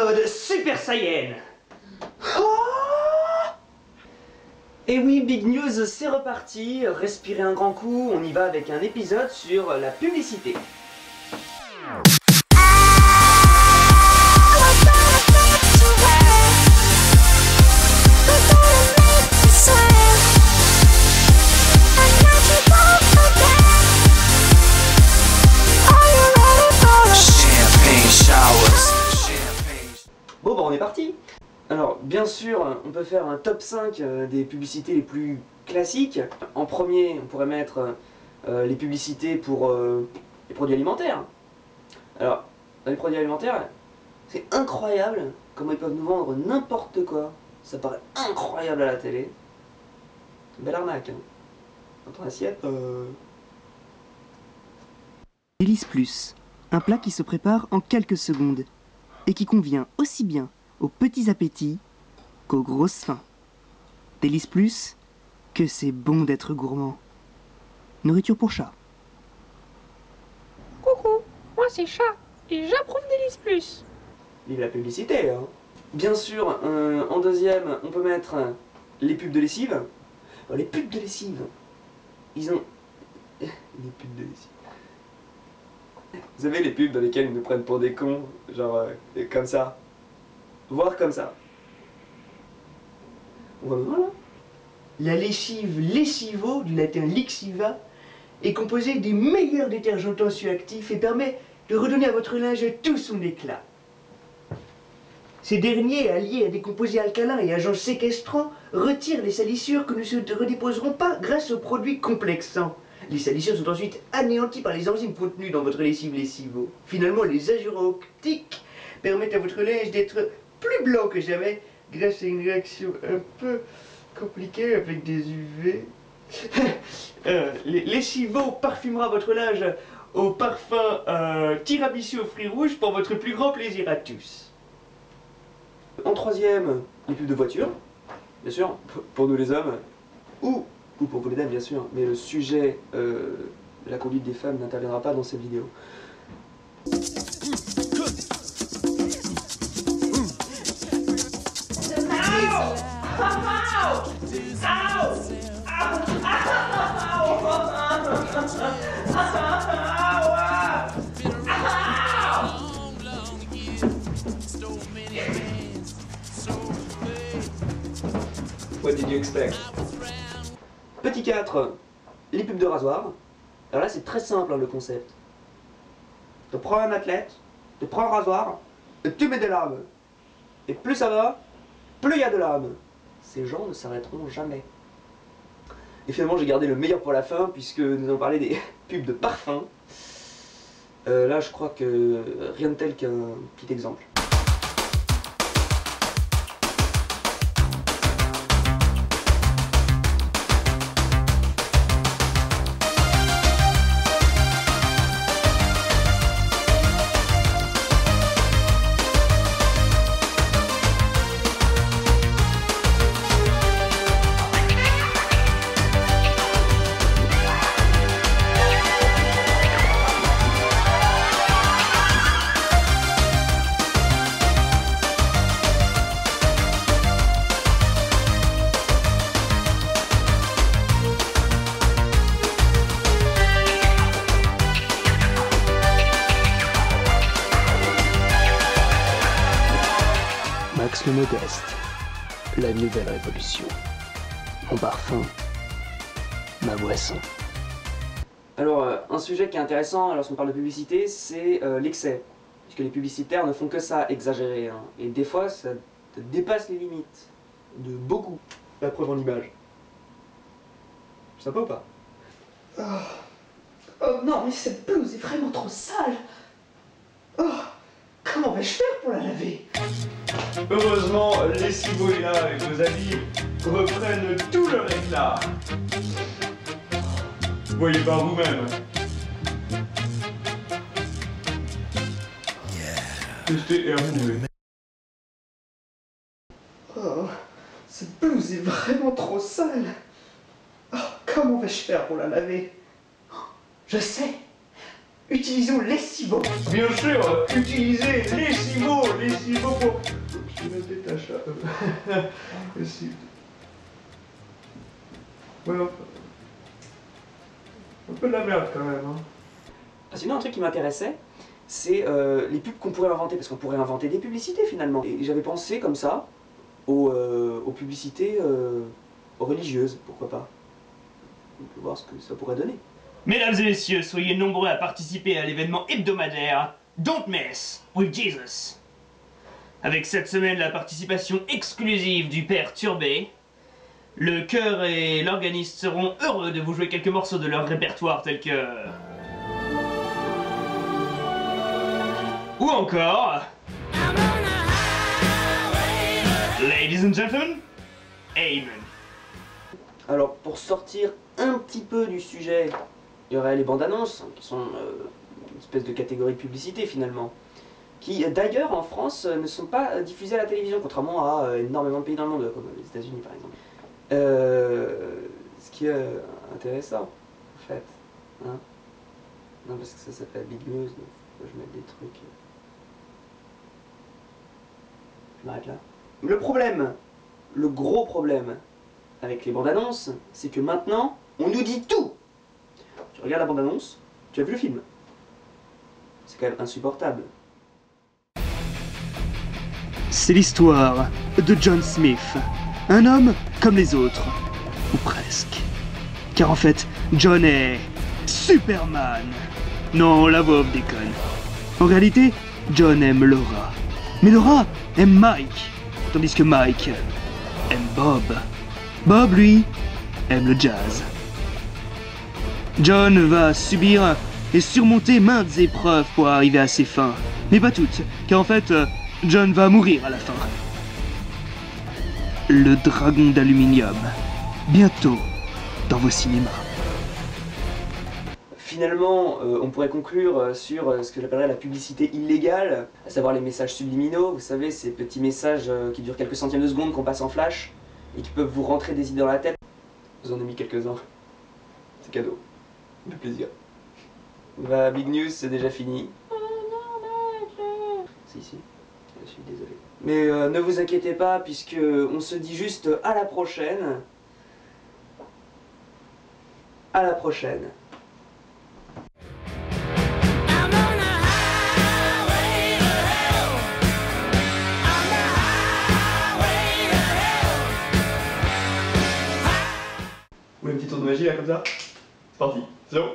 mode Super Saiyan. Oh, et oui, Big News, c'est reparti. Respirez un grand coup, on y va avec un épisode sur la publicité. Bon bah on est parti. Alors bien sûr on peut faire un top 5 des publicités les plus classiques. En premier on pourrait mettre les publicités pour les produits alimentaires. Alors dans les produits alimentaires c'est incroyable comment ils peuvent nous vendre n'importe quoi. Ça paraît incroyable à la télé. Belle arnaque hein. Dans ton assiette Délice Plus, un plat qui se prépare en quelques secondes et qui convient aussi bien aux petits appétits qu'aux grosses faims. Délice Plus, que c'est bon d'être gourmand. Nourriture pour chat. Coucou, moi c'est Chat et j'approuve Délice Plus. Vive la publicité hein. Bien sûr, en deuxième, on peut mettre les pubs de lessive. Alors, les pubs de lessive, ils ont... Les pubs de lessive. Vous savez les pubs dans lesquelles ils nous prennent pour des cons, genre comme ça. Voire comme ça. Voilà. La lessive Lessivo, du latin lixiva, est composée des meilleurs détergents tensioactifs et permet de redonner à votre linge tout son éclat. Ces derniers, alliés à des composés alcalins et agents séquestrants, retirent les salissures que ne se redéposeront pas grâce aux produits complexants. Les salissures sont ensuite anéanties par les enzymes contenues dans votre lessive Lessivo. Finalement, les ajourants optiques permettent à votre linge d'être plus blanc que jamais grâce à une réaction un peu compliquée avec des UV. Lessivo parfumera votre linge au parfum tiramisu aux fruits rouges pour votre plus grand plaisir à tous. En troisième, les pubs de voitures, bien sûr, pour nous les hommes, ou pour vous les dames bien sûr, mais le sujet de la conduite des femmes n'interviendra pas dans cette vidéo. What did you expect? Petit 4, les pubs de rasoir. Alors là c'est très simple hein, le concept. Tu prends un athlète, tu prends un rasoir, et tu mets des lames. Et plus ça va, plus il y a de lames. Ces gens ne s'arrêteront jamais. Et finalement j'ai gardé le meilleur pour la fin puisque nous allons parler des pubs de parfum. Là je crois que rien de tel qu'un petit exemple. Max le Modeste, la nouvelle révolution. Mon parfum, ma boisson. Alors, un sujet qui est intéressant lorsqu'on parle de publicité, c'est l'excès. Puisque les publicitaires ne font que ça, exagérer. Hein. Et des fois, ça dépasse les limites. De beaucoup. La preuve en image. Sympa ou pas? Oh non, mais cette blouse est vraiment trop sale. Oh, comment vais-je faire pour la laver? Heureusement, Lessivo est là et vos habits reprennent tout leur éclat. Voyez par vous-même. Testez et approuvez. Oh, cette blouse est vraiment trop sale. Oh, comment vais-je faire pour la laver? Oh, je sais. Utilisons lessivant. Bien sûr, utilisez lessivaux pour... Je me détache là. Lessive. Ouais, enfin... Un peu de la merde quand même. Hein. Sinon, un truc qui m'intéressait, c'est les pubs qu'on pourrait inventer, parce qu'on pourrait inventer des publicités finalement. Et j'avais pensé comme ça aux publicités religieuses, pourquoi pas. On peut voir ce que ça pourrait donner. Mesdames et messieurs, soyez nombreux à participer à l'événement hebdomadaire Don't Mess with Jesus. Avec cette semaine la participation exclusive du Père Turbé, le chœur et l'organiste seront heureux de vous jouer quelques morceaux de leur répertoire tels que... Ou encore... Ladies and gentlemen, Amen. Alors, pour sortir un petit peu du sujet, il y aurait les bandes annonces, qui sont une espèce de catégorie de publicité finalement, qui d'ailleurs en France ne sont pas diffusées à la télévision, contrairement à énormément de pays dans le monde, comme les États-Unis par exemple. Ce qui est intéressant, en fait. Hein, non, parce que ça s'appelle Big News, donc faut que je mette des trucs. Je m'arrête là. Le problème, le gros problème avec les bandes annonces, c'est que maintenant, on nous dit tout. Tu regardes la bande annonce, tu as vu le film. C'est quand même insupportable. C'est l'histoire de John Smith, un homme comme les autres, ou presque. Car en fait, John est Superman. Non, la voix déconne. En réalité, John aime Laura. Mais Laura aime Mike, tandis que Mike aime Bob. Bob, lui, aime le jazz. John va subir et surmonter maintes épreuves pour arriver à ses fins. Mais pas toutes, car en fait, John va mourir à la fin. Le dragon d'aluminium, bientôt dans vos cinémas. Finalement, on pourrait conclure sur ce que j'appellerais la publicité illégale, à savoir les messages subliminaux. Vous savez, ces petits messages qui durent quelques centièmes de seconde, qu'on passe en flash, et qui peuvent vous rentrer des idées dans la tête. Je vous en ai mis quelques-uns. C'est cadeau. Ça fait plaisir. Bah, Big News, c'est déjà fini. Si, je suis désolé. Mais ne vous inquiétez pas, puisque on se dit juste à la prochaine. À la prochaine. Ou un petit tour de magie là comme ça. C'est parti. 0.